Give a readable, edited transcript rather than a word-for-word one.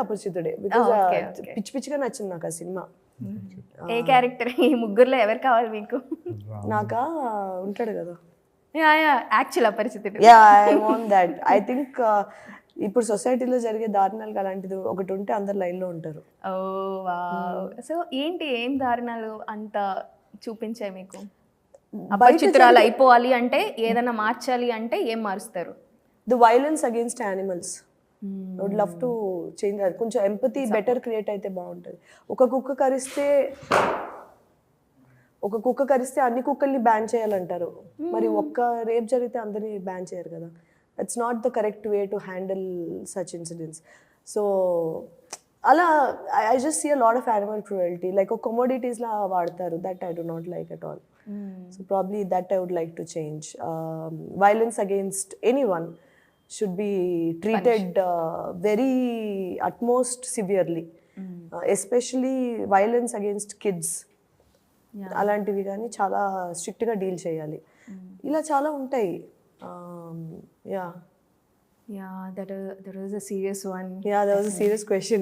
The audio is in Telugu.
అపరిచితుడే, బికాజ్ పిచ్చి పిచ్చిగా నచ్చింది నాకు ఆ సినిమా. ఏ క్యారెక్టర్ ఈ ముగ్గురులో ఎవరు కావాలి మీకు? నాకా ఉంటాడు కదా actual Aparichitudu. I want that. I think ఇప్పుడు సొసైటీలో జరిగే దారుణాలకు అలాంటిది ఒకటి ఉంటే అందరు లైన్లో ఉంటారు. ఓ వావ్. సో ఏంటి, ఏం దారుణాలు అంత చూపించాయి మీకు? అపరిచితురాలు అయిపోవాలి అంటే, ఏదైనా మార్చాలి అంటే ఏం మారుస్తారు? The violence against animals. I would love to change అది. కొంచెం ఎంపతి బెటర్ క్రియేట్ అయితే బాగుంటుంది. ఒక కుక్క కరిస్తే అన్ని కుక్కల్ని బ్యాన్ చేయాలంటారు. మరి ఒక్క రేప్ జరిగితే అందరినీ బ్యాన్ చేయరు కదా. It's not the correct way to handle such incidents. So అలా I just see a lot of animal cruelty, like ఒక కమోడిటీస్ లా వాడతారు. That I do not like at all. So probably that I would like to change. Violence against anyone should be treated very utmost severely, especially violence against kids. అలాంటివి కానీ చాలా స్ట్రిక్ట్గా డీల్ చేయాలి. ఇలా చాలా ఉంటాయి. That was a serious one. That was a serious question.